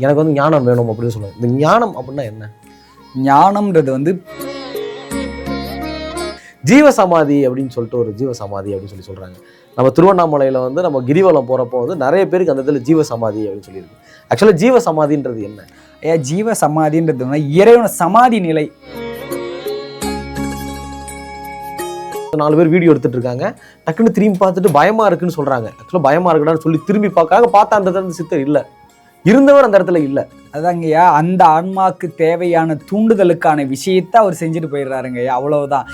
எனக்கு வந்து ஞானம் வேணும் அப்படின்னு சொல்லுவாங்க. இந்த ஞானம் அப்படின்னா என்ன? ஞானம்ன்றது வந்து ஜீவசமாதி அப்படின்னு சொல்லிட்டு ஒரு ஜீவசமாதி அப்படின்னு சொல்றாங்க. நம்ம திருவண்ணாமலையில் வந்து நம்ம கிரிவலம் போகிறப்போ வந்து நிறைய பேருக்கு அந்த இதில் ஜீவசமாதி அப்படின்னு சொல்லியிருக்கு. ஆக்சுவலாக ஜீவசமாதின்றது என்ன? ஜீவ சமாதின்றது இறைவன சமாதி நிலை. 4 பேர் வீடியோ எடுத்துட்டு இருக்காங்க, டக்குன்னு திரும்பி பார்த்துட்டு பயமா இருக்குன்னு சொல்றாங்க. ஆக்சுவலாக பயமா இருக்குடான்னு சொல்லி திரும்பி பார்த்தா அந்த இடத்துல சித்தர் இல்லை, இருந்தவர் அந்த இடத்துல இல்லை. அதாங்கய்யா, அந்த ஆன்மாக்கு தேவையான தூண்டுதலுக்கான விஷயத்தை அவர் செஞ்சுட்டு போயிடுறாருங்கய்யா, அவ்வளவுதான்.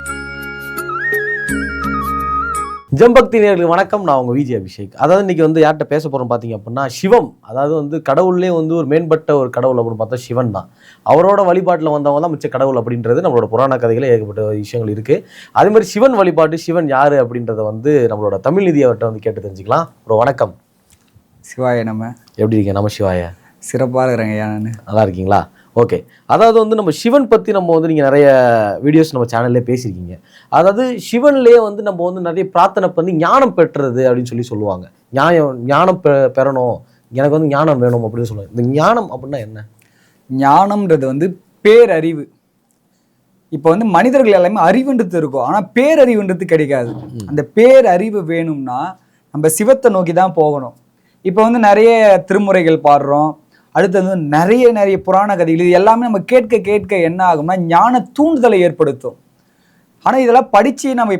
ஜம்பக்தி நேயர்களுக்கு வணக்கம். நான் உங்க விஜய் அபிஷேக். அதாவது இன்னைக்கு வந்து யார்கிட்ட பேச போறோம் பார்த்தீங்க அப்படின்னா, சிவம். அதாவது வந்து கடவுள்லேயே வந்து ஒரு மேம்பட்ட ஒரு கடவுள் அப்படின்னு பார்த்தா சிவன் தான். அவரோட வழிபாட்டில் வந்தவங்க தான் மிச்ச கடவுள் அப்படின்றது நம்மளோட புராண கதைகளே ஏகப்பட்ட விஷயங்கள் இருக்கு. அதே மாதிரி சிவன் வழிபாட்டு, சிவன் யாரு அப்படின்றத வந்து நம்மளோட தமிழ் நிதி அவர்கிட்ட வந்து கேட்டு தெரிஞ்சுக்கலாம். ஒரு வணக்கம். சிவாய நம்ம. எப்படி இருக்கீங்க? நம்ம சிவாய. சிறப்பாக இருக்கிறேங்கய்யா. நான் நல்லா இருக்கீங்களா? ஓகே. அதாவது வந்து நம்ம சிவன் பற்றி நம்ம வந்து நீங்கள் நிறைய வீடியோஸ் நம்ம சேனல்லே பேசியிருக்கீங்க. அதாவது சிவன்லேயே வந்து நம்ம வந்து நிறைய பிரார்த்தனை பண்ணி ஞானம் பெற்றுறது அப்படின்னு சொல்லுவாங்க. ஞானம் பெறணும், எனக்கு வந்து ஞானம் வேணும் அப்படின்னு சொல்லுவாங்க. இந்த ஞானம் அப்படின்னா என்ன? ஞானம்ன்றது வந்து பேரறிவு. இப்போ வந்து மனிதர்கள் எல்லாமே அறிவுன்றது இருக்கும், ஆனால் பேரறிவுன்றது கிடைக்காது. அந்த பேரறிவு வேணும்னா நம்ம சிவத்தை நோக்கி தான் போகணும். இப்போ வந்து நிறைய திருமுறைகள் பாடுறோம், அடுத்தது வந்து நிறைய புராண கதைகள், இது எல்லாமே நம்ம கேட்க கேட்க என்ன ஆகும்னா ஞான தூண்டுதலை ஏற்படுத்தும். ஆனால் இதெல்லாம் படித்து நம்ம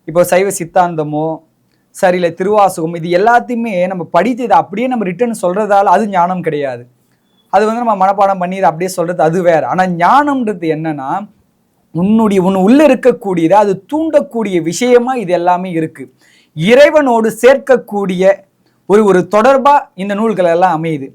இப்போ சைவ சித்தாந்தமோ சரியில்லை திருவாசகம், இது எல்லாத்தையுமே நம்ம படித்து இதை அப்படியே நம்ம ரிட்டர்ன் சொல்கிறதால அது ஞானம் கிடையாது. அது வந்து நம்ம மனப்பாடம் பண்ணி இதை அப்படியே சொல்கிறது அது வேறு. ஆனால் ஞானம்ன்றது என்னன்னா, உன் உள்ளே இருக்கக்கூடியதை அது தூண்டக்கூடிய விஷயமா இது எல்லாமே இருக்குது. இறைவனோடு சேர்க்கக்கூடிய ஒரு தொடர்பாக இந்த நூல்கள் எல்லாம் அமையுது.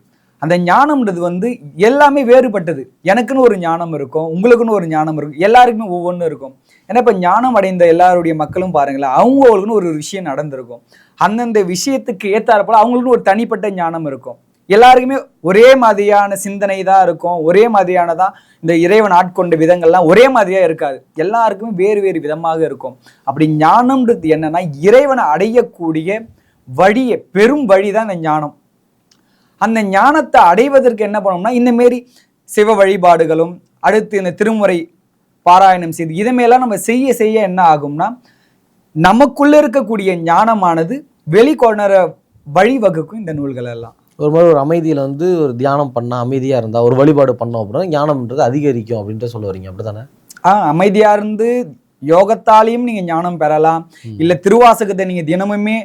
அந்த ஞானம்ன்றது வந்து எல்லாமே வேறுபட்டது. எனக்குன்னு ஒரு ஞானம் இருக்கும், உங்களுக்குன்னு ஒரு ஞானம் இருக்கும், எல்லாருக்குமே ஒவ்வொன்றும் இருக்கும். ஏன்னா இப்போ ஞானம் அடைந்த எல்லாருடைய மக்களும் பாருங்களேன், அவங்களுக்குன்னு ஒரு விஷயம் நடந்திருக்கும். அந்தந்த விஷயத்துக்கு ஏற்றாற்போல அவங்களுக்குன்னு ஒரு தனிப்பட்ட ஞானம் இருக்கும். எல்லாருக்குமே ஒரே மாதிரியான சிந்தனை தான் இருக்கும், ஒரே மாதிரியானதான் இந்த இறைவன் ஆட்கொண்ட விதங்கள்லாம் ஒரே மாதிரியாக இருக்காது. எல்லாருக்குமே வேறு வேறு விதமாக இருக்கும். அப்படி ஞானம்ன்றது என்னன்னா, இறைவனை அடையக்கூடிய வழியை பெரும் வழி தான் இந்த ஞானம். அந்த ஞானத்தை அடைவதற்கு என்ன பண்ணோம்னா, இந்த மாரி சிவ வழிபாடுகளும் அடுத்து இந்த திருமுறை பாராயணம் செய்து இதமேலாம் நம்ம செய்ய என்ன ஆகும்னா, நமக்குள்ள இருக்கக்கூடிய ஞானமானது வெளிக்கொணர வழிவகுக்கும் இந்த நூல்கள் எல்லாம். ஒரு மாதிரி ஒரு அமைதியில் வந்து ஒரு தியானம் பண்ணால், அமைதியாக இருந்தால், ஒரு வழிபாடு பண்ணோம் அப்படின்னா ஞானம்ன்றது அதிகரிக்கும் அப்படின்ட்டு சொல்ல வரீங்க, அப்படித்தானே? அமைதியாக இருந்து யோகத்தாலையும் நீங்கள் ஞானம் பெறலாம். இல்லை திருவாசகத்தை நீங்கள் தினமுமே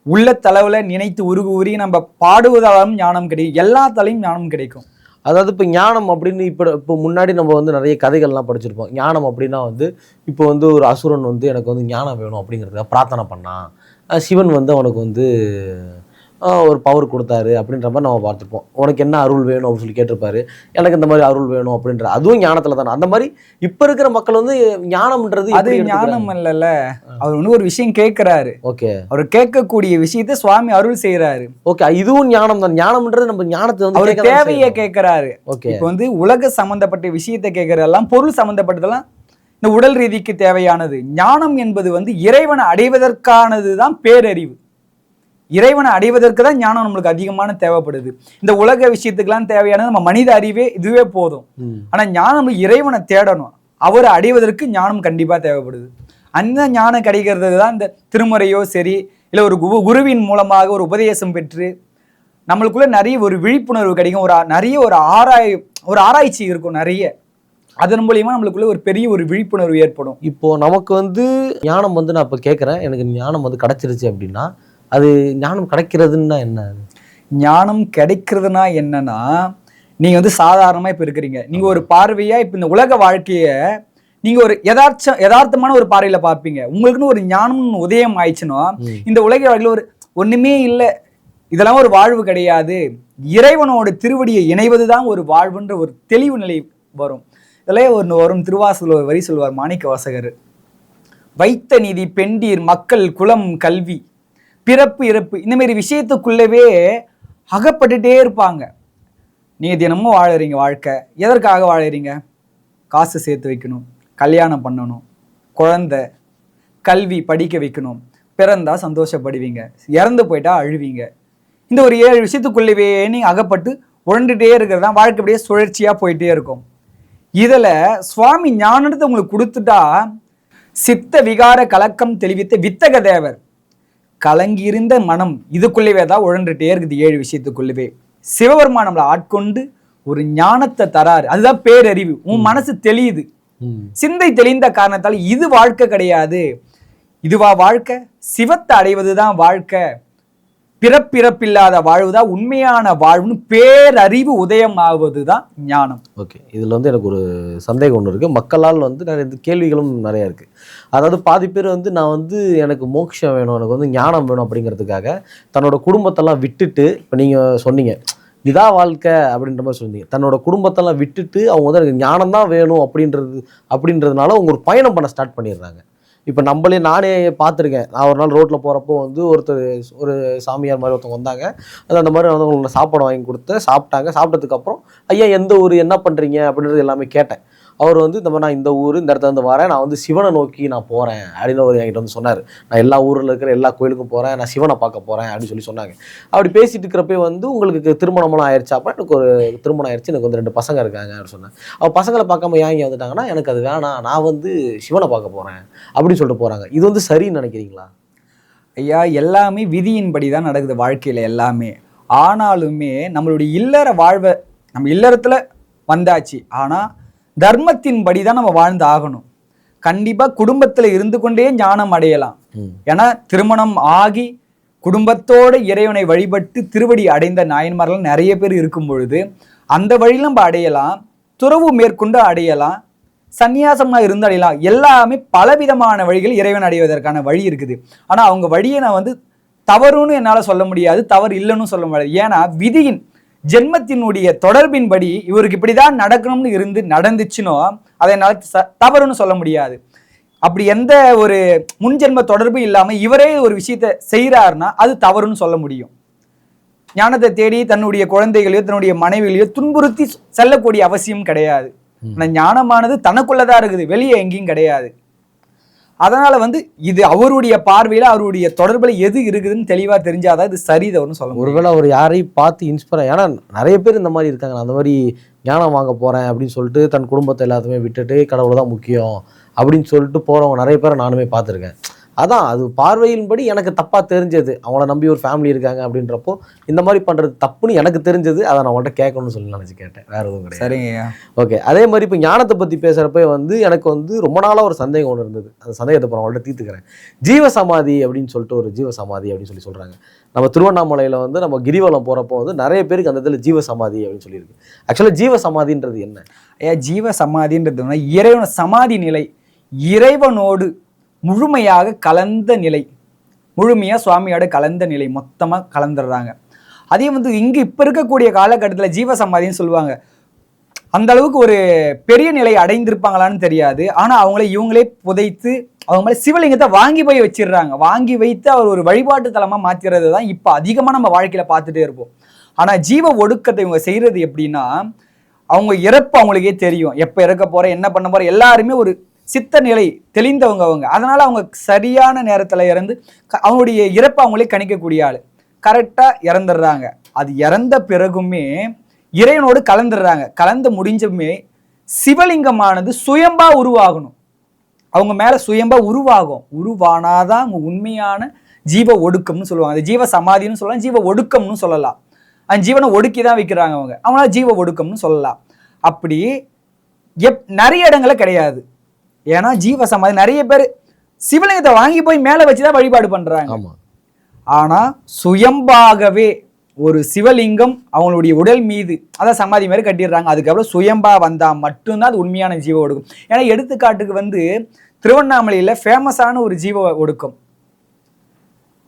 உள்ள தளவில் நினைத்து உருகி நம்ம பாடுவதாலும் ஞானம் கிடைக்கும், எல்லாத்தாலையும் ஞானம் கிடைக்கும். அதாவது இப்போ ஞானம் அப்படின்னு இப்போ முன்னாடி நம்ம வந்து நிறைய கதைகள்லாம் படிச்சிருப்போம். ஞானம் அப்படின்னா வந்து இப்போ வந்து ஒரு அசுரன் வந்து எனக்கு வந்து ஞானம் வேணும் அப்படிங்கிறதுக்காக பிரார்த்தனை பண்ணான், சிவன் வந்து அவனுக்கு வந்து ஒரு பவர் கொடுத்தாரு அப்படின்ற மாதிரி நம்ம பார்த்துருப்போம். உனக்கு என்ன அருள் வேணும் அப்படின்னு சொல்லி கேட்டிருப்பாரு, எனக்கு இந்த மாதிரி அருள் வேணும் அப்படின்ற, அதுவும் ஞானத்தில் தானே. அந்த மாதிரி இப்போ இருக்கிற மக்கள் வந்து ஞானம்ன்றது அது ஞானம் இல்லைல்ல. அவர் வந்து ஒரு விஷயம் கேட்கிறாரு, ஓகே, அவர் கேட்கக்கூடிய விஷயத்தை சுவாமி அருள் செய்யறாரு, ஓகே, இதுவும் ஞானம் தான். ஞானம்ன்றது நம்ம ஞானத்தை வந்து அவர் தேவையை கேட்கிறாரு. ஓகே, இப்போ வந்து உலக சம்பந்தப்பட்ட விஷயத்தை கேட்கறதெல்லாம், பொருள் சம்பந்தப்பட்டதெல்லாம் இந்த உடல் ரீதிக்கு தேவையானது. ஞானம் என்பது வந்து இறைவனை அடைவதற்கானது தான் பேரறிவு. இறைவனை அடைவதற்கு தான் ஞானம் நம்மளுக்கு அதிகமான தேவைப்படுது. இந்த உலக விஷயத்துக்கெல்லாம் தேவையானது நம்ம மனித அறிவே இதுவே போதும். ஆனா ஞானம் இறைவனை தேடணும், அவரை அடைவதற்கு ஞானம் கண்டிப்பா தேவைப்படுது. அந்த ஞானம் கிடைக்கிறதுக்கு தான் இந்த திருமுறையோ சரி, இல்லை ஒரு குருவின் மூலமாக ஒரு உபதேசம் பெற்று நம்மளுக்குள்ள நிறைய ஒரு விழிப்புணர்வு கிடைக்கும், நிறைய ஒரு ஆராய்ச்சி இருக்கும் நிறைய. அதன் மூலியமா நம்மளுக்குள்ள ஒரு பெரிய ஒரு விழிப்புணர்வு ஏற்படும். இப்போ நமக்கு வந்து ஞானம் வந்து நான் இப்போ கேட்குறேன், எனக்கு ஞானம் வந்து கிடைச்சிருச்சு அப்படின்னா அது ஞானம் கிடைக்கிறதுன்னா என்ன? ஞானம் கிடைக்கிறதுனா என்னன்னா, நீங்க வந்து சாதாரணமா இப்ப இருக்கிறீங்க, நீங்க ஒரு பார்வையா இப்ப இந்த உலக வாழ்க்கைய நீங்க ஒரு யதார்த்தமான ஒரு பார்வையில பார்ப்பீங்க. உங்களுக்குன்னு ஒரு ஞானம் உதயம் ஆயிடுச்சுன்னா, இந்த உலக வாழ்க்கையில ஒண்ணுமே இல்லை, இதெல்லாம் ஒரு வாழ்வு கிடையாது, இறைவனோட திருவடியை இணைவதுதான் ஒரு வாழ்வுன்ற ஒரு தெளிவு நிலை வரும். இதெல்லாம் ஒன்று வரும். திருவாசகத்தில் ஒரு வரி சொல்வார் மாணிக்க வாசகர், வைத்த நீதி பெண்டீர் மக்கள் குலம் கல்வி பிறப்பு இறப்பு, இந்த மாதிரி விஷயத்துக்குள்ளவே அகப்பட்டுட்டே இருப்பாங்க. நீங்கள் தினமும் வாழறீங்க, வாழ்க்கை எதற்காக வாழறீங்க? காசு சேர்த்து வைக்கணும், கல்யாணம் பண்ணணும், குழந்தை, கல்வி படிக்க வைக்கணும், பிறந்தா சந்தோஷப்படுவீங்க, இறந்து போயிட்டா அழுவீங்க. இந்த ஒரு 7 விஷயத்துக்குள்ளவே நீங்கள் அகப்பட்டு உழண்டுட்டே இருக்கிறது தான் வாழ்க்கை அப்படியே சுழற்சியா போயிட்டே இருக்கும். இதுல சுவாமி ஞானத்தை உங்களுக்கு கொடுத்துட்டா சித்த விகார கலக்கம் தெளிவித்த வித்தக தேவர் கலங்கியிருந்த மனம் இதுக்குள்ளவே தான் உழண்டுட்டே இருக்குது. 7 விஷயத்துக்குள்ளவே சிவபெருமான் நம்மளை ஆட்கொண்டு ஒரு ஞானத்தை தராரு. அதுதான் பேரறிவு. உன் மனசு தெளியுது, சிந்தை தெளிந்த காரணத்தால் இது வாழ்க்கை கிடையாது. இதுவா வாழ்க்கை? சிவத்தை அடைவதுதான் வாழ்க்கை. பிறப்பிறப்பில்லாத வாழ்வுதான் உண்மையான வாழ்வுன்னு பேரறிவு உதயம் ஆகுவதுதான் ஞானம். ஓகே, இதில் வந்து எனக்கு ஒரு சந்தேகம் ஒன்று இருக்குது. மக்களால் வந்து நிறைய கேள்விகளும் நிறையா இருக்குது. அதாவது பாதி பேர் வந்து நான் வந்து எனக்கு மோட்சம் வேணும், எனக்கு வந்து ஞானம் வேணும் அப்படிங்கிறதுக்காக தன்னோட குடும்பத்தெல்லாம் விட்டுட்டு, இப்போ நீங்கள் சொன்னீங்க இதான் வாழ்க்கை அப்படின்ற மாதிரி சொன்னீங்க, தன்னோட குடும்பத்தெல்லாம் விட்டுட்டு அவங்க வந்து எனக்கு ஞானம் தான் வேணும் அப்படின்றதுனால அவங்க ஒரு பயணம் பண்ண ஸ்டார்ட் பண்ணிடுறாங்க. இப்போ நானே பார்த்துருக்கேன். நான் ஒரு நாள் ரோட்டில் போகிறப்போ வந்து ஒரு சாமியார் மாதிரி ஒருத்தவங்க வந்தாங்க. அந்த மாதிரி வந்து அவங்களுக்கு சாப்பாடு வாங்கி கொடுத்து சாப்பிட்டாங்க. சாப்பிட்டதுக்கப்புறம் ஐயா எந்த ஊர், என்ன பண்ணுறீங்க அப்படின்றது எல்லாமே கேட்டேன். அவர் வந்து இந்த மாதிரி நான் இந்த ஊர் இந்த இடத்துல வந்து வரேன், நான் வந்து சிவனை நோக்கி நான் போகிறேன் அப்படின்னு அவர் என்கிட்ட வந்து சொன்னார். நான் எல்லா ஊரில் இருக்கிற எல்லா கோயிலுக்கும் போகிறேன், நான் சிவனை பார்க்க போகிறேன் அப்படின்னு சொன்னாங்க. அப்படி பேசிட்டு இருக்கிறப்ப வந்து உங்களுக்கு திருமணமெல்லாம் ஆயிடுச்சா? அப்போ எனக்கு ஒரு திருமணம் ஆயிடுச்சு, எனக்கு வந்து 2 பசங்க இருக்காங்க அப்படின்னு சொன்னேன். அவள் பசங்களை பார்க்காம ஏன் இங்கே வந்துட்டாங்கன்னா, எனக்கு அது வேணாம், நான் வந்து சிவனை பார்க்க போகிறேன் அப்படின்னு சொல்லிட்டு போகிறாங்க. இது வந்து சரின்னு நினைக்கிறீங்களா? ஐயா, எல்லாமே விதியின்படி தான் நடக்குது வாழ்க்கையில் எல்லாமே. ஆனாலுமே நம்மளுடைய இல்லற வாழ்வை நம்ம இல்லறத்தில் வந்தாச்சு, ஆனால் தர்மத்தின்படி தான் நம்ம வாழ்ந்து ஆகணும். கண்டிப்பாக குடும்பத்தில் இருந்து கொண்டே ஞானம் அடையலாம். ஏன்னா திருமணம் ஆகி குடும்பத்தோடு இறைவனை வழிபட்டு திருவடி அடைந்த நாயன்மார்கள் நிறைய பேர் இருக்கும் பொழுது அந்த வழியில் நம்ம அடையலாம். துறவு மேற்கொண்டு அடையலாம், சந்நியாசமா இருந்து அடையலாம். எல்லாமே பலவிதமான வழிகள் இறைவன் அடைவதற்கான வழி இருக்குது. ஆனா அவங்க வழியை நான் வந்து தவறுன்னு என்னால சொல்ல முடியாது, தவறு இல்லைன்னு சொல்ல முடியாது. ஏன்னா விதியின் ஜென்மத்தினுடைய தொடர்பின்படி இவருக்கு இப்படிதான் நடக்கணும்னு இருந்து நடந்துச்சுனோ அதை என்னால தவறுன்னு சொல்ல முடியாது. அப்படி எந்த ஒரு முன்ஜென்ம தொடர்பு இல்லாம இவரே ஒரு விஷயத்த செய்யறாருன்னா அது தவறுன்னு சொல்ல முடியும். ஞானத்தை தேடி தன்னுடைய குழந்தைகளையோ தன்னுடைய மனைவிகளையோ துன்புறுத்தி செல்லக்கூடிய அவசியம் கிடையாது. ஆனா ஞானமானது தனக்குள்ளதான் இருக்குது, வெளியே எங்கேயும் கிடையாது. அதனால வந்து இது அவருடைய பார்வையில அவருடைய தொடர்புல எது இருக்குதுன்னு தெளிவா தெரிஞ்சாதான் இது சரிதவர்னு சொல்ல முடியும். ஒருவேளை அவர் யாரையும் பார்த்து இன்ஸ்பயர், ஏன்னா நிறைய பேர் இந்த மாதிரி இருக்காங்க. நான் அந்த மாதிரி ஞானம் வாங்க போறேன் அப்படின்னு சொல்லிட்டு தன் குடும்பத்தை எல்லாத்தையுமே விட்டுட்டு கடவுள் தான் முக்கியம் அப்படின்னு சொல்லிட்டு போறவங்க நிறைய பேரை நானுமே பார்த்துருக்கேன். அதான் அது பார்வையின்படி எனக்கு தப்பாக தெரிஞ்சது. அவங்கள நம்பி ஒரு ஃபேமிலி இருக்காங்க அப்படின்றப்போ இந்த மாதிரி பண்ணுறது தப்புன்னு எனக்கு தெரிஞ்சது. அதை நான் அவங்கள்ட்ட கேட்கணும்னு சொல்லி நினச்சி கேட்டேன், வேறு எதுவும் கிடையாது. சரிங்க. ஓகே, அதே மாதிரி இப்போ ஞானத்தை பற்றி பேசுகிறப்ப வந்து எனக்கு வந்து ரொம்ப நாளாக ஒரு சந்தேகம் ஒன்று இருந்தது. அந்த சந்தேகத்தை இப்போ அவங்கள்ட்ட தீர்த்துக்கிறேன். ஜீவசமாதி அப்படின்னு சொல்லிட்டு ஒரு ஜீவசமாதி அப்படின்னு சொல்கிறாங்க. நம்ம திருவண்ணாமலையில் வந்து நம்ம கிரிவலம் போகிறப்போ வந்து நிறைய பேருக்கு அந்த இதில் ஜீவசமாதி அப்படின்னு சொல்லியிருக்கு. ஆக்சுவலாக ஜீவசமாதின்றது என்ன? ஐயா, ஜீவசமாதின்றது இறைவன சமாதி நிலை, இறைவனோடு முழுமையாக கலந்த நிலை, முழுமையாக சுவாமியோட கலந்த நிலை, மொத்தமாக கலந்துடுறாங்க. அதே வந்து இங்கே இப்போ இருக்கக்கூடிய காலகட்டத்தில் ஜீவசமாதின்னு சொல்லுவாங்க. அந்த அளவுக்கு ஒரு பெரிய நிலை அடைந்திருப்பாங்களான்னு தெரியாது. ஆனால் இவங்களே புதைத்து அவங்க மேலே சிவலிங்கத்தை வாங்கி போய் வச்சிடுறாங்க. வாங்கி வைத்து அவர் ஒரு வழிபாட்டு தலமாக மாற்றிடுறது தான் இப்போ அதிகமாக நம்ம வாழ்க்கையில் பார்த்துட்டே இருப்போம். ஆனால் ஜீவ ஒடுக்கத்தை இவங்க செய்கிறது எப்படின்னா, அவங்க இறப்பு அவங்களுக்கே தெரியும், எப்போ இறக்க போகிற என்ன பண்ண போகிற, எல்லாருமே ஒரு சித்த நிலை தெளிந்தவங்க அவங்க. அதனால அவங்க சரியான நேரத்தில் இறந்து அவங்களுடைய இறப்பை அவங்களே கணிக்கக்கூடிய ஆள். கரெக்டாக இறந்துடுறாங்க. அது இறந்த பிறகுமே இறைவனோடு கலந்துடுறாங்க. கலந்து முடிஞ்சுமே சிவலிங்கமானது சுயம்பா உருவாகணும். அவங்க மேலே சுயம்பா உருவாகும். உருவானாதான் அவங்க உண்மையான ஜீவ ஒடுக்கம்னு சொல்லுவாங்க. அது ஜீவ சமாதின்னு சொல்லலாம், ஜீவ ஒடுக்கம்னு சொல்லலாம். அந்த ஜீவனை ஒடுக்கி தான் வைக்கிறாங்க அவங்களால ஜீவ ஒடுக்கம்னு சொல்லலாம். அப்படி நிறைய இடங்கள்ல கிடையாது. ஏன்னா ஜீவ சமாதி நிறைய பேர் சிவலிங்கத்தை வாங்கி போய் மேலே வச்சுதான் வழிபாடு பண்றாங்க. ஆனா சுயம்பாகவே ஒரு சிவலிங்கம் அவங்களுடைய உடல் மீது அதான் சமாதி மாதிரி கட்டிடுறாங்க. அதுக்கப்புறம் சுயம்பா வந்தா மட்டும்தான் அது உண்மையான ஜீவ ஒடுக்கம். ஏன்னா எடுத்துக்காட்டுக்கு வந்து திருவண்ணாமலையில ஃபேமஸான ஒரு ஜீவ ஒடுக்கம்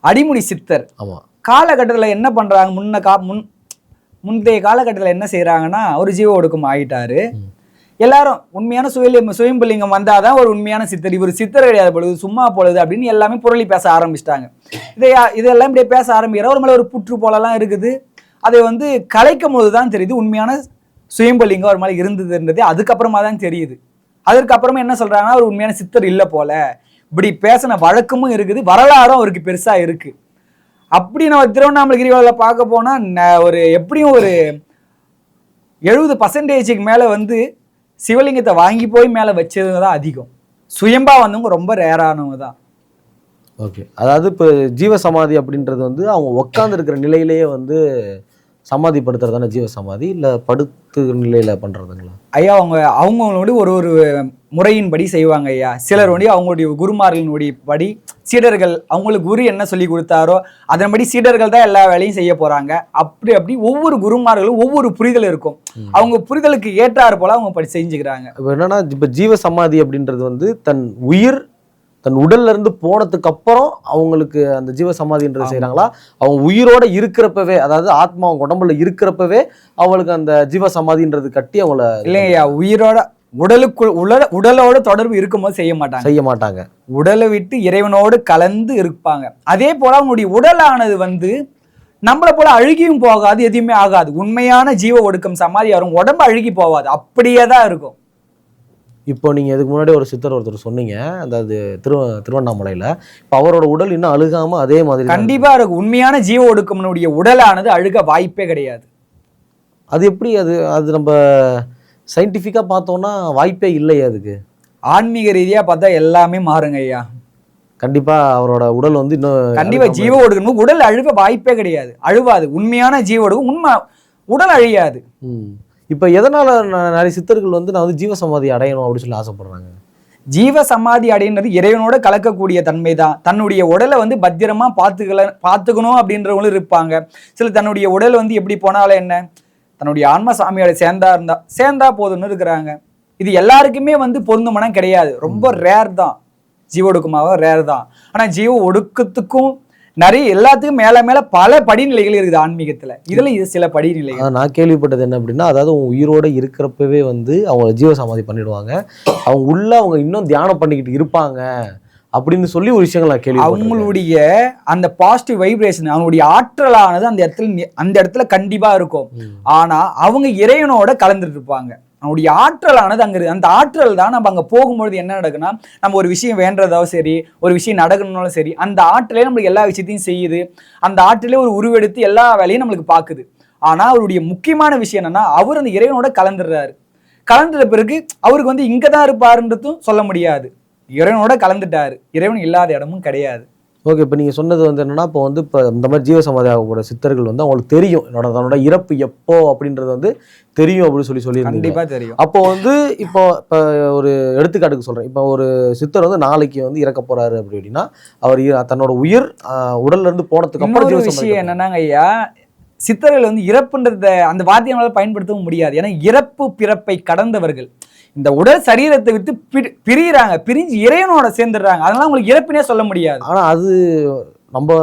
அடிமுடி சித்தர். காலகட்டத்தில் என்ன பண்றாங்க, முந்தைய காலகட்டத்தில் என்ன செய்யறாங்கன்னா, ஒரு ஜீவ ஒடுக்கம் ஆகிட்டாரு. எல்லாரும் உண்மையான சுயம்புலிங்கம் வந்தாதான் ஒரு உண்மையான சித்தர், இவர் சித்தர் கிடையாது பொழுது சும்மா பொழுது அப்படின்னு எல்லாமே புரளி பேச ஆரம்பிச்சிட்டாங்க. இதெல்லாம் இப்படியே பேச ஆரம்பிக்கிற ஒரு மேலே ஒரு புற்று போலலாம் இருக்குது. அதை வந்து கலைக்கும் போதுதான் தெரியுது உண்மையான சுயம்புலிங்கம் ஒரு மாதிரி இருந்ததுன்றது அதுக்கப்புறமா தான் தெரியுது. அதுக்கப்புறமா என்ன சொல்றாங்கன்னா, ஒரு உண்மையான சித்தர் இல்லை போல, இப்படி பேசின வழக்கமும் இருக்குது, வரலாறும் அவருக்கு பெருசா இருக்கு. அப்படி நம்ம திருவண்ணாமலை கிரிவலில் பார்க்க போனா ஒரு எப்படியும் ஒரு 70% மேல வந்து சிவலிங்கத்தை வாங்கி போய் மேல வச்சதுங்க தான் அதிகம். சுயம்பா வந்தவங்க ரொம்ப ரேரானவங்க தான். ஓகே, அதாவது இப்போ ஜீவ சமாதி அப்படின்றது வந்து அவங்க உட்கார்ந்து இருக்கிற நிலையிலேயே வந்து சமாதி படுத்துறதான ஜீவ சமாதி, இல்லை படுத்து நிலையில பண்றதுங்களா? ஐயா அவங்களோட ஒரு முறையின்படி செய்வாங்க ஐயா. சிலர் வந்து அவங்களுடைய குருமார்களினுடைய படி சீடர்கள் அவங்களுக்கு குரு என்ன சொல்லி கொடுத்தாரோ அதன்படி சீடர்கள் தான் எல்லா வேலையும் செய்ய போறாங்க. அப்படி ஒவ்வொரு குருமார்களும் ஒவ்வொரு புரிதல் இருக்கும். அவங்க புரிதலுக்கு ஏற்றாறு போல அவங்க செஞ்சுக்கிறாங்க. இப்போ என்னன்னா, இப்போ ஜீவ சமாதி அப்படின்றது வந்து தன் உடல்ல இருந்து போனதுக்கு அப்புறம் அவங்களுக்கு அந்த ஜீவ சமாதின்றது செய்யறாங்களா? அவங்க உயிரோட இருக்கிறப்பவே, அதாவது ஆத்மா அவங்க உடம்புல இருக்கிறப்பவே அவங்களுக்கு அந்த ஜீவ சமாதின்றது கட்டி அவங்கள இல்லைங்கய்யா, உயிரோட உடலோட தொடர்பு இருக்கும்போது செய்ய மாட்டாங்க. உடலை விட்டு இறைவனோடு கலந்து இருப்பாங்க. அதே போல அவங்களுடைய உடலானது வந்து நம்மளை போல அழுகியும் போகாது, எதுவுமே ஆகாது. உண்மையான ஜீவ ஒடுக்கம் சமாதி வரும், உடம்பு அழுகி போகாது, அப்படியே தான் இருக்கும். இப்போ நீங்கள் இதுக்கு முன்னாடி ஒரு சித்தர் ஒருத்தர் சொன்னீங்க, அதாவது திருவண்ணாமலையில், இப்போ அவரோட உடல் இன்னும் அழுகாமல் அதே மாதிரி கண்டிப்பாக இருக்கும். உண்மையான ஜீவ ஒடுக்கம்னுடைய உடலானது அழுக வாய்ப்பே கிடையாது. அது எப்படி? அது நம்ம சயின்டிஃபிக்காக பார்த்தோம்னா வாய்ப்பே இல்லையே அதுக்கு. ஆன்மீக ரீதியாக பார்த்தா எல்லாமே மாறுங்க ஐயா. கண்டிப்பாக அவரோட உடல் வந்து இன்னும் கண்டிப்பாக ஜீவ ஒடுக்கணும், உடல் அழுக வாய்ப்பே கிடையாது, அழுவாது. உண்மையான ஜீவ ஒடுக்கம் உண்மை உடல் அழியாது. இப்போ எதனால் நிறைய சித்தர்கள் வந்து நான் வந்து ஜீவ சமாதி அடையணும் அப்படின்னு சொல்லி ஆசைப்படுறாங்க? ஜீவ சமாதி அடையிறது இறைவனோட கலக்கக்கூடிய தன்மை தான். தன்னுடைய உடலை வந்து பத்திரமா பார்த்துக்கணும் அப்படின்றவங்களும் இருப்பாங்க. சில தன்னுடைய உடல் வந்து எப்படி போனாலும் என்ன, தன்னுடைய ஆன்ம சாமியோட சேர்ந்தா போதும்னு இருக்கிறாங்க. இது எல்லாருக்குமே வந்து பொருந்துமானம் கிடையாது, ரொம்ப ரேர் தான். ஜீவ ஒடுக்கமாக ரேர் தான். ஆனால் ஜீவ ஒடுக்கத்துக்கும் நிறைய எல்லாத்துக்கும் மேல பல படிநிலைகள் இருக்குது ஆன்மீகத்துல. இதுல இது சில படிநிலைகள். நான் கேள்விப்பட்டது என்ன அப்படின்னா, அதாவது அவங்க உயிரோட இருக்கிறப்பவே வந்து அவங்க ஜீவ சமாதி பண்ணிடுவாங்க, அவங்க உள்ள அவங்க இன்னும் தியானம் பண்ணிக்கிட்டு இருப்பாங்க அப்படின்னு சொல்லி ஒரு விஷயங்கள் நான் கேள்வி. அவங்களுடைய அந்த பாசிட்டிவ் வைப்ரேஷன், அவங்களுடைய ஆற்றலானது அந்த இடத்துல கண்டிப்பா இருக்கும். ஆனா அவங்க இறைவனோட கலந்துட்டு இருப்பாங்க. அவனுடைய ஆற்றலானது அங்கே அந்த ஆற்றல் தான் நம்ம அங்கே போகும்பொழுது என்ன நடக்குன்னா, நம்ம ஒரு விஷயம் வேண்டதோ சரி, ஒரு விஷயம் நடக்கணும்னாலும் சரி, அந்த ஆற்றலே நம்மளுக்கு எல்லா விஷயத்தையும் செய்யுது. அந்த ஆற்றலே ஒரு உருவெடுத்து எல்லா வேலையும் நம்மளுக்கு பார்க்குது. ஆனால் அவருடைய முக்கியமான விஷயம் என்னன்னா, அவர் அந்த இறைவனோட கலந்துடுறாரு. கலந்துட்ட பிறகு அவருக்கு வந்து இங்கே தான் இருப்பாருன்றதும் சொல்ல முடியாது. இறைவனோட கலந்துட்டாரு, இறைவன் இல்லாத இடமும் கிடையாது. ஓகே, இப்போ நீங்கள் சொன்னது வந்து என்னன்னா, இப்போ வந்து இப்போ இந்த மாதிரி ஜீவ சமாதி ஆகக்கூடிய சித்தர்கள் வந்து அவங்களுக்கு தெரியும் தன்னோட இறப்பு எப்போ அப்படின்றது வந்து தெரியும் அப்படின்னு சொல்லி கண்டிப்பாக தெரியும். அப்போ வந்து இப்போ ஒரு எடுத்துக்காட்டுக்கு சொல்கிறேன், இப்போ ஒரு சித்தர் வந்து நாளைக்கு வந்து இறக்க போறாரு அப்படின்னா, அவர் தன்னோட உயிர் உடல்ல இருந்து போனதுக்கு அப்புறம் ஒரு விஷயம் என்னன்னாங்க ஐயா, சித்தர்கள் வந்து இறப்புன்றத அந்த வார்த்தையால பயன்படுத்தவும் முடியாது. ஏன்னா இறப்பு பிறப்பை கடந்தவர்கள். இந்த உடல் சரீரத்தை விட்டு பிரியிறாங்க, பிரிஞ்சு இறைவனோட சேர்ந்துடுறாங்க. அதனால உங்களுக்கு இறப்பினே சொல்ல முடியாது. ஆனா அது நம்ம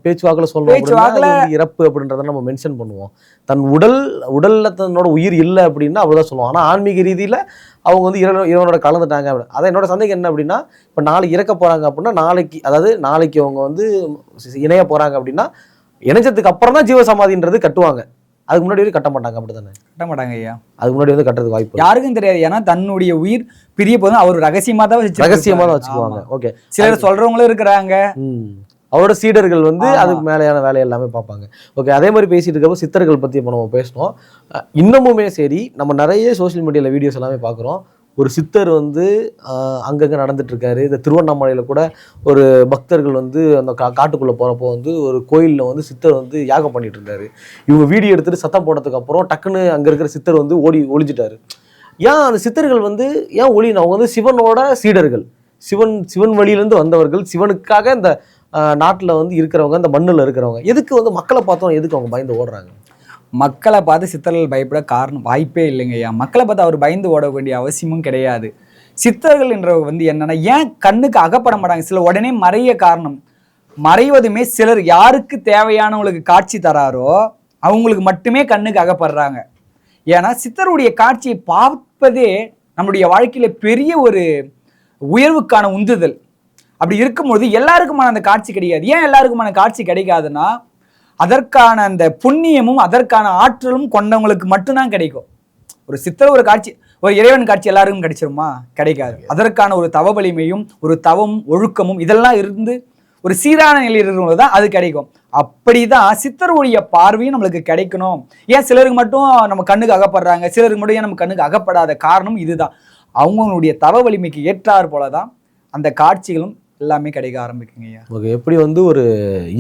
பேச்சுவாக்கில் சொல்றோம், இறப்பு அப்படின்றத நம்ம மென்ஷன் பண்ணுவோம். தன் உடல்ல தன்னோட உயிர் இல்லை அப்படின்னா அப்படிதான் சொல்லுவோம். ஆனா ஆன்மீக ரீதியில அவங்க வந்து இறைவனோட கலந்துட்டாங்க அப்படின்னு. அதான் என்னோட சந்தேகம் என்ன அப்படின்னா, இப்போ நாளைக்கு இறக்க போறாங்க அப்படின்னா, நாளைக்கு அவங்க வந்து இணைய போறாங்க அப்படின்னா, இணைஞ்சதுக்கு அப்புறம் தான் ஜீவ சமாதின்றது கட்டுவாங்க. அதுக்கு முன்னாடி வந்து கட்ட மாட்டாங்க, அப்படித்தானே? கட்ட மாட்டாங்க ஐயா. அதுக்கு முன்னாடி வந்து கட்டுறதுக்கு வாய்ப்பு யாருக்கும் தெரியாது. ஏன்னா தன்னுடைய உயிர் பிரிய போதும் அவர் ரகசியமா தான் வச்சுக்குவாங்க. ஓகே, சிலர் சொல்றவங்களும் இருக்கிறாங்க. அவரோட சீடர்கள் வந்து அதுக்கு மேலையான வேலை எல்லாமே பார்ப்பாங்க. ஓகே, அதே மாதிரி பேசிட்டு இருக்கப்போ சித்தர்கள் பற்றி இப்போ நம்ம பேசணும். இன்னமுமே சரி, நம்ம நிறைய சோசியல் மீடியாவில் வீடியோஸ் எல்லாமே பார்க்குறோம். ஒரு சித்தர் வந்து அங்கங்கே நடந்துட்டு இருக்காரு. இந்த திருவண்ணாமலையில் கூட ஒரு பக்தர்கள் வந்து அந்த காட்டுக்குள்ளே போகிறப்போ வந்து ஒரு கோயிலில் வந்து சித்தர் வந்து யாகம் பண்ணிட்டு இருந்தாரு. இவங்க வீடியோ எடுத்துட்டு சத்தம் போட்டதுக்கு அப்புறம் டக்குன்னு அங்கே இருக்கிற சித்தர் வந்து ஒளிஞ்சிட்டாரு. ஏன் அந்த சித்தர்கள் வந்து ஏன் அவங்க வந்து சிவனோட சீடர்கள், சிவன் வழியிலேருந்து வந்தவர்கள், சிவனுக்காக இந்த நாட்டில் வந்து இருக்கிறவங்க, இந்த மண்ணில் இருக்கிறவங்க, எதுக்கு வந்து மக்களை பார்த்தோம் எதுக்கு அவங்க பயந்து ஓடுறாங்க? மக்களை பார்த்து சித்தர்கள் பயப்பட காரணம் வாய்ப்பே இல்லைங்க ஐயா. மக்களை பார்த்து அவர் பயந்து ஓட வேண்டிய அவசியமும் கிடையாது. சித்தர்கள் என்ற வந்து என்னன்னா, ஏன் கண்ணுக்கு அகப்பட மாட்டாங்க? சில உடனே மறைய காரணம், மறைவதுமே சிலர் யாருக்கு தேவையானவங்களுக்கு காட்சி தராரோ அவங்களுக்கு மட்டுமே கண்ணுக்கு அகப்படுறாங்க. ஏன்னா சித்தருடைய காட்சியை பார்ப்பதே நம்மளுடைய வாழ்க்கையில பெரிய ஒரு உயர்வுக்கான உந்துதல். அப்படி இருக்கும்போது எல்லாருக்குமான அந்த காட்சி கிடையாது. ஏன் எல்லாருக்குமான காட்சி கிடைக்காதுன்னா, அதற்கான அந்த புண்ணியமும் அதற்கான ஆற்றலும் கொண்டவங்களுக்கு மட்டும்தான் கிடைக்கும். ஒரு சித்தர் ஒரு காட்சி, ஒரு இறைவன் காட்சி எல்லாருக்கும் கிடைச்சிருமா? கிடைக்காது. அதற்கான ஒரு தவ வலிமையும் ஒரு தவம் ஒழுக்கமும் இதெல்லாம் இருந்து ஒரு சீரான நிலையில் இருக்கிறவங்க தான் அது கிடைக்கும். அப்படிதான் சித்தருடைய பார்வையும் நம்மளுக்கு கிடைக்கணும். ஏன் சிலருக்கு மட்டும் நம்ம கண்ணுக்கு அகப்படுறாங்க, சிலருக்கு மட்டும் ஏன் நம்ம கண்ணுக்கு அகப்படாத காரணம் இதுதான். அவங்களுடைய தவ வலிமைக்கு ஏற்றார் போலதான் அந்த காட்சிகளும் எல்லாமே கிடைக்க ஆரம்பிக்குங்க. ஓகே, எப்படி வந்து ஒரு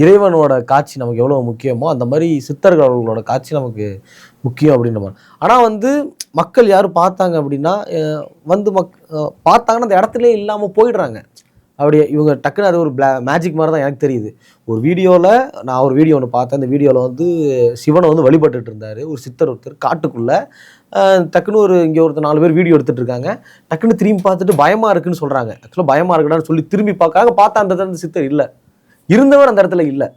இறைவனோட காட்சி நமக்கு எவ்வளோ முக்கியமோ அந்த மாதிரி சித்தர்களோட காட்சி நமக்கு முக்கியம் அப்படின்ற மாதிரி. ஆனால் வந்து மக்கள் யாரும் பார்த்தாங்க அப்படின்னா வந்து பார்த்தாங்கன்னா அந்த இடத்துலயே இல்லாமல் போயிடுறாங்க. அப்படியே இவங்க டக்குன்னு அது ஒரு மேஜிக் மாதிரி தான் எனக்கு தெரியுது. ஒரு வீடியோவில் நான் ஒரு வீடியோ ஒன்று பார்த்தேன். அந்த வீடியோவில் வந்து சிவனை வந்து வழிபட்டுட்டு இருந்தார் ஒரு சித்தர் ஒருத்தர் காட்டுக்குள்ளே. டக்குன்னு இங்கே ஒருத்தர் 4 பேர் வீடியோ எடுத்துகிட்டு இருக்காங்க. டக்குன்னு திரும்பி பார்த்துட்டு பயமாக இருக்குன்னு சொல்கிறாங்க. ஆக்சுவலாக பயமாக இருக்குடான்னு சொல்லி திரும்பி பார்க்குறாங்க. பார்த்தா அந்த இடத்துல சித்தர் இல்லை, இருந்தவர் அந்த இடத்துல இல்லை.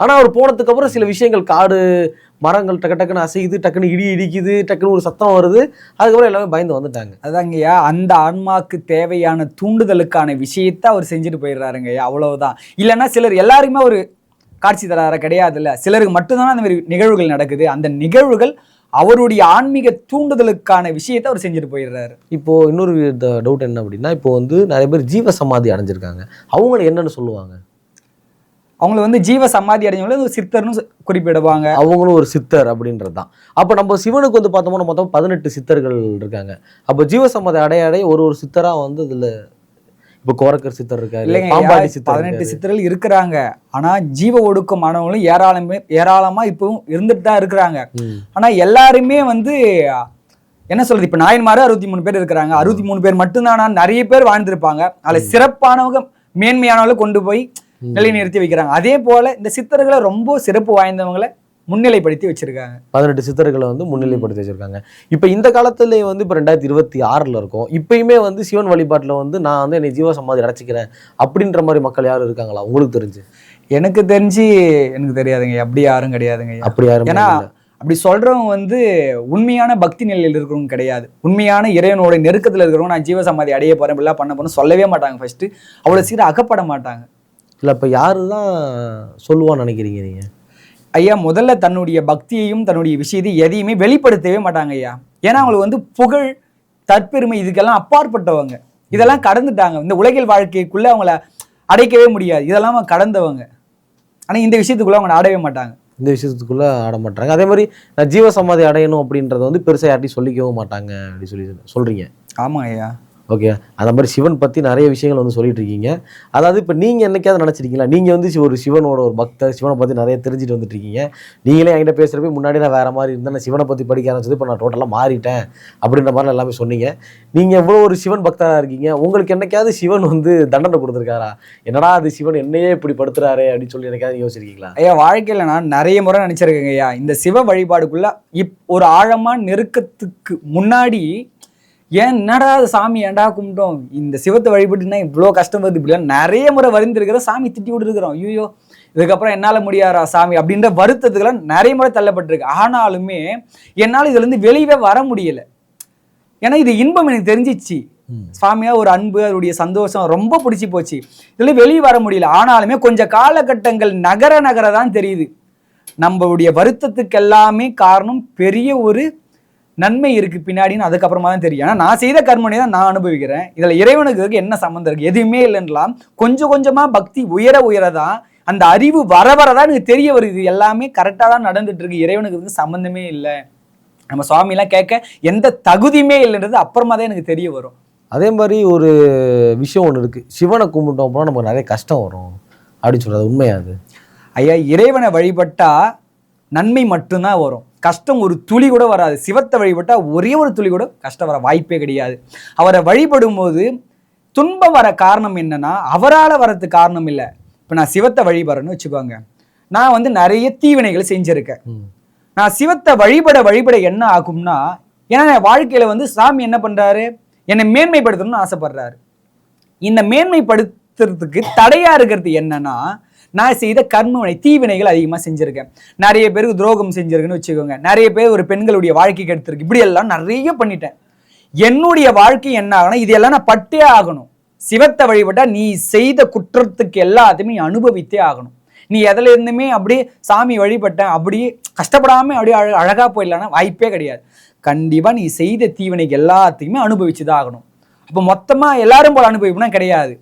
ஆனால் அவர் போனதுக்கு அப்புறம் சில விஷயங்கள், காடு மரங்கள் டக்குன்னு அசையுது, டக்குன்னு இடிக்குது, டக்குன்னு ஒரு சத்தம் வருது. அதுக்கப்புறம் எல்லாமே பயந்து வந்துட்டாங்க. அதாங்கய்யா, அந்த ஆன்மாக்கு தேவையான தூண்டுதலுக்கான விஷயத்த அவர் செஞ்சுட்டு போயிடுறாருங்கய்யா, அவ்வளவுதான். இல்லைன்னா சிலர் எல்லாருக்குமே ஒரு காட்சி தரார கிடையாதுல்ல, சிலருக்கு மட்டும்தானே அந்த மாதிரி நிகழ்வுகள் நடக்குது. அந்த நிகழ்வுகள் அவருடைய ஆன்மீக தூண்டுதலுக்கான விஷயத்த அவர் செஞ்சுட்டு போயிடுறாரு. இப்போ இன்னொரு டவுட் என்ன அப்படின்னா, இப்போ வந்து நிறைய பேர் ஜீவ சமாதி அடைஞ்சிருக்காங்க. அவங்கள என்னன்னு சொல்லுவாங்க? அவங்களை வந்து ஜீவ சமாதி அடைஞ்சவங்கள ஒரு சித்தர்னு குறிப்பிடுவாங்க. அவங்களும் ஒரு சித்தர் அப்படின்றது தான். அப்போ நம்ம சிவனுக்கு வந்து பார்த்தோம்னா மொத்தம் 18 சித்தர்கள் இருக்காங்க. அப்போ ஜீவ சமாதி அடைய ஒரு சித்தராக வந்து இதில் இப்போ கோரக்கர் சித்தர் இருக்காரு, பாம்பாட்டி சித்தர், 18 சித்தர்கள் இருக்கிறாங்க. ஆனா ஜீவ ஒடுக்கமானவங்களும் ஏராளமா இப்பவும் இருந்துட்டு தான் இருக்கிறாங்க. ஆனா எல்லாருமே வந்து என்ன சொல்றது, இப்ப நாயன்மாரு 63 பேர் இருக்கிறாங்க. 63 பேர் மட்டும்தானா? நிறைய பேர் வாழ்ந்திருப்பாங்க. அதுல சிறப்பானவங்க மேன்மையானவங்களை கொண்டு போய் நிலைநிறுத்தி வைக்கிறாங்க. அதே போல இந்த சித்தர்களை ரொம்ப சிறப்பு வாய்ந்தவங்களை முன்னிலைப்படுத்தி வச்சிருக்காங்க. 18 சித்தர்களை வந்து முன்னிலைப்படுத்தி வச்சிருக்காங்க. இப்போ இந்த காலத்துல வந்து இப்போ 2026 இருக்கும். இப்பயுமே வந்து சிவன் வழிபாட்டில் வந்து நான் வந்து என்னை ஜீவ சமாதி அடைச்சிக்கிறேன் அப்படின்ற மாதிரி மக்கள் யாரும் இருக்காங்களா உங்களுக்கு தெரிஞ்சு? எனக்கு தெரியாதுங்க. அப்படி யாரும் கிடையாதுங்க. அப்படி யாரும்? ஏன்னா அப்படி சொல்றவங்க வந்து உண்மையான பக்தி நிலையில் இருக்கிறவங்க கிடையாது. உண்மையான இறைவனோட நெருக்கத்தில் இருக்கிறவங்க நான் ஜீவ சமாதி அடைய போறேன், இப்படிலாம் பண்ண போறேன் சொல்லவே மாட்டாங்க. ஃபர்ஸ்ட் அவ்வளவு சீக்கிரம் அகப்பட மாட்டாங்க. இல்லை, இப்போ யாரு தான் சொல்லுவான்னு நினைக்கிறீங்க நீங்க? ஐயா, முதல்ல தன்னுடைய பக்தியையும் தன்னுடைய விஷயத்தையும் எதையுமே வெளிப்படுத்தவே மாட்டாங்க ஐயா. ஏன்னா அவங்களுக்கு வந்து புகழ், தற்பெருமை இதுக்கெல்லாம் அப்பாற்பட்டவங்க. இதெல்லாம் கடந்துட்டாங்க. இந்த உலகில் வாழ்க்கைக்குள்ள அவங்கள அடைக்கவே முடியாது. இதெல்லாம் கடந்தவங்க. ஆனா இந்த விஷயத்துக்குள்ள அவங்க ஆடவே மாட்டாங்க. இந்த விஷயத்துக்குள்ள ஆட மாட்டாங்க. அதே மாதிரி நான் ஜீவ சமாதி அடையணும் அப்படின்றத வந்து பெருசாக யார்ட்டையும் சொல்லிக்கவும் மாட்டாங்க அப்படி சொல்றீங்க. ஆமா ஐயா. ஓகே, அந்த மாதிரி சிவன் பற்றி நிறைய விஷயங்கள் வந்து சொல்லிட்டு இருக்கீங்க. அதாவது இப்போ நீங்கள் என்னைக்காவது நினச்சிருக்கீங்களா, நீங்கள் வந்து ஒரு சிவனோட ஒரு பக்தர், சிவனை பற்றி நிறைய தெரிஞ்சுட்டு வந்துட்டு இருக்கீங்க. நீங்களே என்கிட்ட பேசுகிறப்ப முன்னாடி நான் வேறு மாதிரி இருந்தேன், நான் சிவனை பற்றி படிக்க ஆரம்பிச்சது இப்போ நான் டோட்டலாக மாறிட்டேன் அப்படின்ற மாதிரிலாம் எல்லாமே சொன்னீங்க. நீங்கள் எவ்வளோ ஒரு சிவன் பக்தராக இருக்கீங்க. உங்களுக்கு என்னைக்காவது சிவன் வந்து தண்டனை கொடுத்துருக்காரா? என்னடா அது சிவன் என்னையே இப்படி படுத்துறாரு அப்படின்னு சொல்லி என்னைக்காவது யோசிச்சிருக்கீங்களா? ஐயா, வாழ்க்கையில் நான் நிறைய முறை நினச்சிருக்கேங்க ஐயா. இந்த சிவ வழிபாடுக்குள்ள ஒரு ஆழமான நெருக்கத்துக்கு முன்னாடி என்னடா சாமி ஏண்டா கும்பிட்டோம், இந்த சிவத்தை வழிபட்டுனா இவ்வளோ கஷ்டம் வருது, இப்படிலாம் நிறைய முறை வருந்திருக்கிறோம். சாமி திட்டி விட்டுருக்கிறோம். ஐயோ இதுக்கப்புறம் என்னால் முடியாதா சாமி அப்படின்ற வருத்தத்துக்கெல்லாம் நிறைய முறை தள்ளப்பட்டிருக்கு. ஆனாலுமே என்னால் இதுலேருந்து வெளியே வர முடியலை. ஏன்னா இது இன்பம் எனக்கு தெரிஞ்சிச்சு. சுவாமியா ஒரு அன்பு, அவருடைய சந்தோஷம் ரொம்ப பிடிச்சி போச்சு. இதுல வெளியே வர முடியல. ஆனாலுமே கொஞ்சம் காலகட்டங்கள் நகர தான் தெரியுது நம்மளுடைய வருத்தத்துக்கு எல்லாமே காரணம் பெரிய ஒரு நன்மை இருக்கு பின்னாடின்னு அதுக்கப்புறமா தான் தெரியும். ஆனால் நான் செய்த கர்மனை தான் நான் அனுபவிக்கிறேன். இதுல இறைவனுக்கு என்ன சம்மந்தம் இருக்கு? எதுவுமே இல்லைன்னுலாம் கொஞ்சம் கொஞ்சமா பக்தி உயரதான் அந்த அறிவு வரதான் எனக்கு தெரிய வருது. எல்லாமே கரெக்டாக தான் நடந்துட்டு இருக்கு. இறைவனுக்கு சம்மந்தமே இல்லை, நம்ம சுவாமிலாம் கேட்க எந்த தகுதியுமே இல்லைன்றது அப்புறமா தான் எனக்கு தெரிய வரும். அதே மாதிரி ஒரு விஷயம் ஒன்று இருக்கு, சிவனை கும்பிட்டோம் போனால் நமக்கு நிறைய கஷ்டம் வரும் அப்படின்னு சொல்றது உண்மையாது? ஐயா, இறைவனை வழிபட்டா நன்மை மட்டும்தான் வரும், கஷ்டம் ஒரு துளி கூட வராது. சிவத்தை வழிபட்டா ஒரே ஒரு துளி கூட கஷ்டம் வர வாய்ப்பே கிடையாது. அவரை வழிபடும் போது துன்பம் வர காரணம் என்னன்னா அவரால் வரதுக்கு காரணம் இல்லை. இப்போ நான் சிவத்தை வழிபடுறேன்னு வச்சுக்கோங்க, நான் வந்து நிறைய தீவினைகளை செஞ்சிருக்கேன். நான் சிவத்தை வழிபட என்ன ஆகும்னா, ஏன்னா வாழ்க்கையில வந்து சாமி என்ன பண்றாரு, என்னை மேன்மைப்படுத்தணும்னு ஆசைப்படுறாரு. இந்த மேன்மைப்படுத்துறதுக்கு தடையா இருக்கிறது என்னன்னா, நான் செய்த கர்மவினை தீவினைகள் அதிகமாக செஞ்சிருக்கேன். நிறைய பேருக்கு துரோகம் செஞ்சிருக்குன்னு வச்சுக்கோங்க. நிறைய பேர் ஒரு பெண்களுடைய வாழ்க்கைக்கு எடுத்திருக்கு. இப்படி எல்லாம் நிறைய பண்ணிட்டேன். என்னுடைய வாழ்க்கை என்ன ஆகணும், இதெல்லாம் நான் பட்டே ஆகணும். சிவத்தை வழிபட்டா நீ செய்த குற்றத்துக்கு எல்லாத்தையுமே நீ அனுபவித்தே ஆகணும். நீ எதுல இருந்துமே அப்படியே சாமி வழிபட்டேன் அப்படியே கஷ்டப்படாம அப்படியே அழகா போயிடலான்னா வாய்ப்பே கிடையாது. கண்டிப்பா நீ செய்த தீவினைக்கு எல்லாத்தையுமே அனுபவிச்சுதான் ஆகணும். அப்போ மொத்தமா எல்லாரும் போல அனுபவிப்புனா கிடையாது.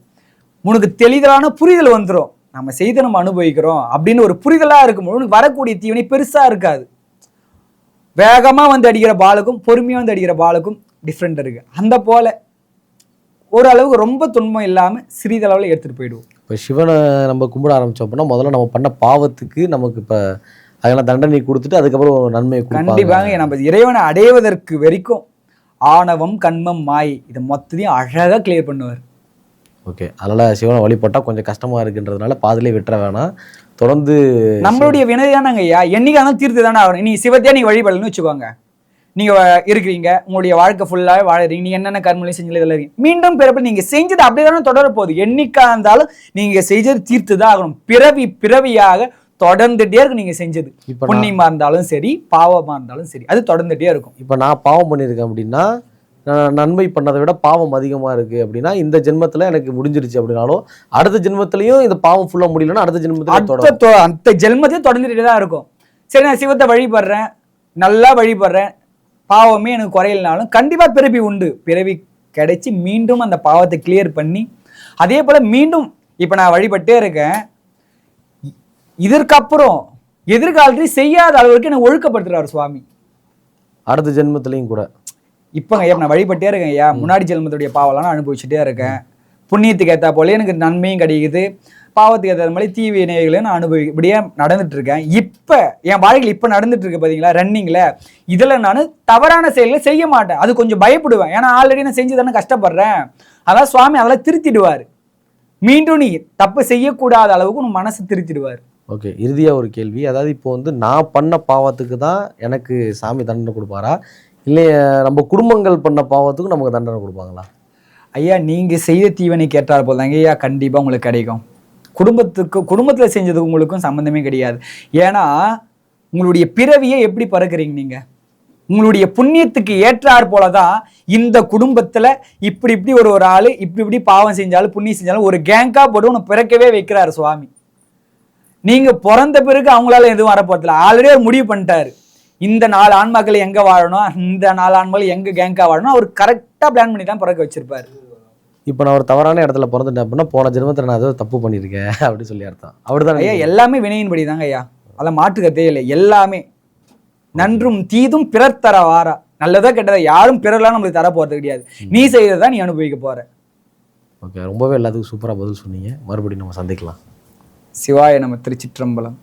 உனக்கு தெளிதலான புரிதல் வந்துடும். நம்ம செய்த நம்ம அனுபவிக்கிறோம் அப்படின்னு ஒரு புரிதலா இருக்கும்போது உனக்கு வரக்கூடிய தீவினை பெருசா இருக்காது. வேகமா வந்து அடிக்கிற பாலுக்கும் பொறுமையா வந்து அடிக்கிற பாலுக்கும் டிஃப்ரெண்ட் இருக்கு. அந்த போல ஓரளவுக்கு ரொம்ப துன்பம் இல்லாம சிறிதளவில் எடுத்துட்டு போயிடுவோம். இப்போ சிவனை நம்ம கும்பிட ஆரம்பிச்சோம் அப்படின்னா முதல்ல நம்ம பண்ண பாவத்துக்கு நமக்கு இப்போ அதெல்லாம் தண்டனை கொடுத்துட்டு அதுக்கப்புறம் ஒரு நன்மையை கொடுப்பாங்க. கண்டிப்பாங்க. நம்ம இறைவனை அடைவதற்கு வரைக்கும் ஆணவம் கண்மம் மாய் இதை மொத்தத்தையும் அழகா கிளியர் பண்ணுவார். ஓகே, அதனால சிவனை வழிபட்டா கொஞ்சம் கஷ்டமா இருக்குன்றதுனால பாதிலே விட்டுற வேணாம், தொடர்ந்து நம்மளுடைய வினைதானங்க ஐயா, என்னைக்கான தீர்த்து தானே ஆகணும். நீ சிவத்தையா நீங்க வழிபடலன்னு வச்சுக்கோங்க, நீங்க இருக்கிறீங்க உங்களுடைய வாழ்க்கை ஃபுல்லாவே வாழறீங்க, நீங்க என்னென்ன கர்மலையும் செஞ்சு இதெல்லாம் இருக்கீங்க, மீண்டும் பிறப்பு நீங்க செஞ்சது அப்படியே தானே தொடர போகுது. என்னைக்கா இருந்தாலும் நீங்க செஞ்சது தீர்த்து தான் ஆகணும். பிறவி பிறவியாக தொடர்ந்துட்டே இருக்கும். நீங்க செஞ்சது புண்ணியமா இருந்தாலும் சரி பாவமா இருந்தாலும் சரி அது தொடர்ந்துட்டே இருக்கும். இப்போ நான் பாவம் பண்ணியிருக்கேன் அப்படின்னா, நன்மை பண்ணதை விட பாவம் அதிகமாக இருக்குது அப்படின்னா, இந்த ஜென்மத்தில் எனக்கு முடிஞ்சிருச்சு அப்படின்னாலும் அடுத்த ஜென்மத்திலையும் இந்த பாவம் ஃபுல்லாக முடியலன்னா அடுத்த ஜென்மத்தில் அந்த ஜென்மத்தையும் தொடர்ந்துட்டே தான் இருக்கும். சரி, நான் சிவத்தை வழிபடுறேன், நல்லா வழிபடுறேன், பாவமே எனக்கு குறையிலனாலும் கண்டிப்பாக பிறவி உண்டு. பிறவி கிடைச்சி மீண்டும் அந்த பாவத்தை கிளியர் பண்ணி அதே போல் மீண்டும் இப்போ நான் வழிபட்டே இருக்கேன், இதற்கப்புறம் எதிர்காலத்திலையும் செய்யாத அளவுக்கு எனக்கு ஒழுக்கப்படுத்துறாரு சுவாமி அடுத்த ஜென்மத்திலையும் கூட. இப்போங்க ஐயா நான் வழிபட்டே இருக்கேன் ஐயா, முன்னாடி ஜென்மத்துடைய பாவம்லாம் நான் அனுபவிச்சுட்டே இருக்கேன், புண்ணியத்துக்கு ஏற்றா போல எனக்கு நன்மையும் கிடைக்குது, பாவத்துக்கு ஏற்ற மாதிரி தீவினைகளையும் நான் இப்படியே நடந்துட்டு இருக்கேன். இப்போ என் வாழ்க்கையில் இப்போ நடந்துட்டு இருக்கு பார்த்தீங்களா ரன்னிங்கில், இதில் நான் தவறான செயல்களை செய்ய மாட்டேன். அது கொஞ்சம் பயப்படுவேன், ஏன்னா ஆல்ரெடி நான் செஞ்சு தானே கஷ்டப்படுறேன். அதான் சுவாமி அதெல்லாம் திருத்திடுவார். மீண்டும் நீ தப்பு செய்யக்கூடாத அளவுக்கு உன் மனசு திருத்திடுவார். ஓகே, இறுதியாக ஒரு கேள்வி, அதாவது இப்போ வந்து நான் பண்ண பாவத்துக்கு தான் எனக்கு சாமி தண்டனை கொடுப்பாரா, இல்லை நம்ம குடும்பங்கள் பண்ண பாவத்துக்கும் நமக்கு தண்டனை கொடுப்பாங்களா? ஐயா நீங்கள் செய்த தீவனை கேட்டால் போல் தாங்க ஐயா கண்டிப்பாக உங்களுக்கு கிடைக்கும். குடும்பத்தில் செஞ்சதுக்கு உங்களுக்கும் சம்மந்தமே கிடையாது. ஏன்னா உங்களுடைய பிறவியை எப்படி பறக்குறீங்க நீங்கள், உங்களுடைய புண்ணியத்துக்கு ஏற்றார் போல தான் இந்த குடும்பத்தில் இப்படி இப்படி ஒரு ஆள் இப்படி பாவம் செஞ்சாலும் புண்ணியம் செஞ்சாலும் ஒரு கேங்காக போட்டு உன்னை பிறக்கவே வைக்கிறாரு சுவாமி. நீங்கள் பிறந்த பிறகு அவங்களால எதுவும் வரப்போறதில்ல, ஆல்ரெடி அவர் முடிவு பண்ணிட்டாரு. இந்த 4 ஆன்மாக்கள் எங்கே வாழணும், இந்த 4 ஆன்மாக்கள் எங்கே கேங்காக வாழணும், அவர் கரெக்டாக பிளான் பண்ணி தான் பிறக்க வச்சிருப்பாரு. இப்போ நான் ஒரு தவறான இடத்துல பிறந்துட்டேன் அப்படின்னா போன ஜென்மத்தில் நான் ஏதோ தப்பு பண்ணியிருக்கேன் அப்படின்னு சொல்லி அர்த்தம். அப்படிதான் ஐயா எல்லாமே வினையின்படி தாங்க ஐயா, அதெல்லாம் மாற்றுக்கத்தே இல்லை. எல்லாமே நன்றும் தீதும் பிறர் தர வாரா, நல்லதா கெட்டதா யாரும் பிறர்லாம் நம்மளுக்கு தர போறது கிடையாது. நீ செய்யறதா நீ அனுபவிக்க போற. ஓகே, ரொம்பவே எல்லாத்துக்கும் சூப்பராக பதில் சொன்னீங்க. மறுபடியும் நம்ம சந்திக்கலாம். சிவாய நம்ம திருச்சிற்றம்பலம்.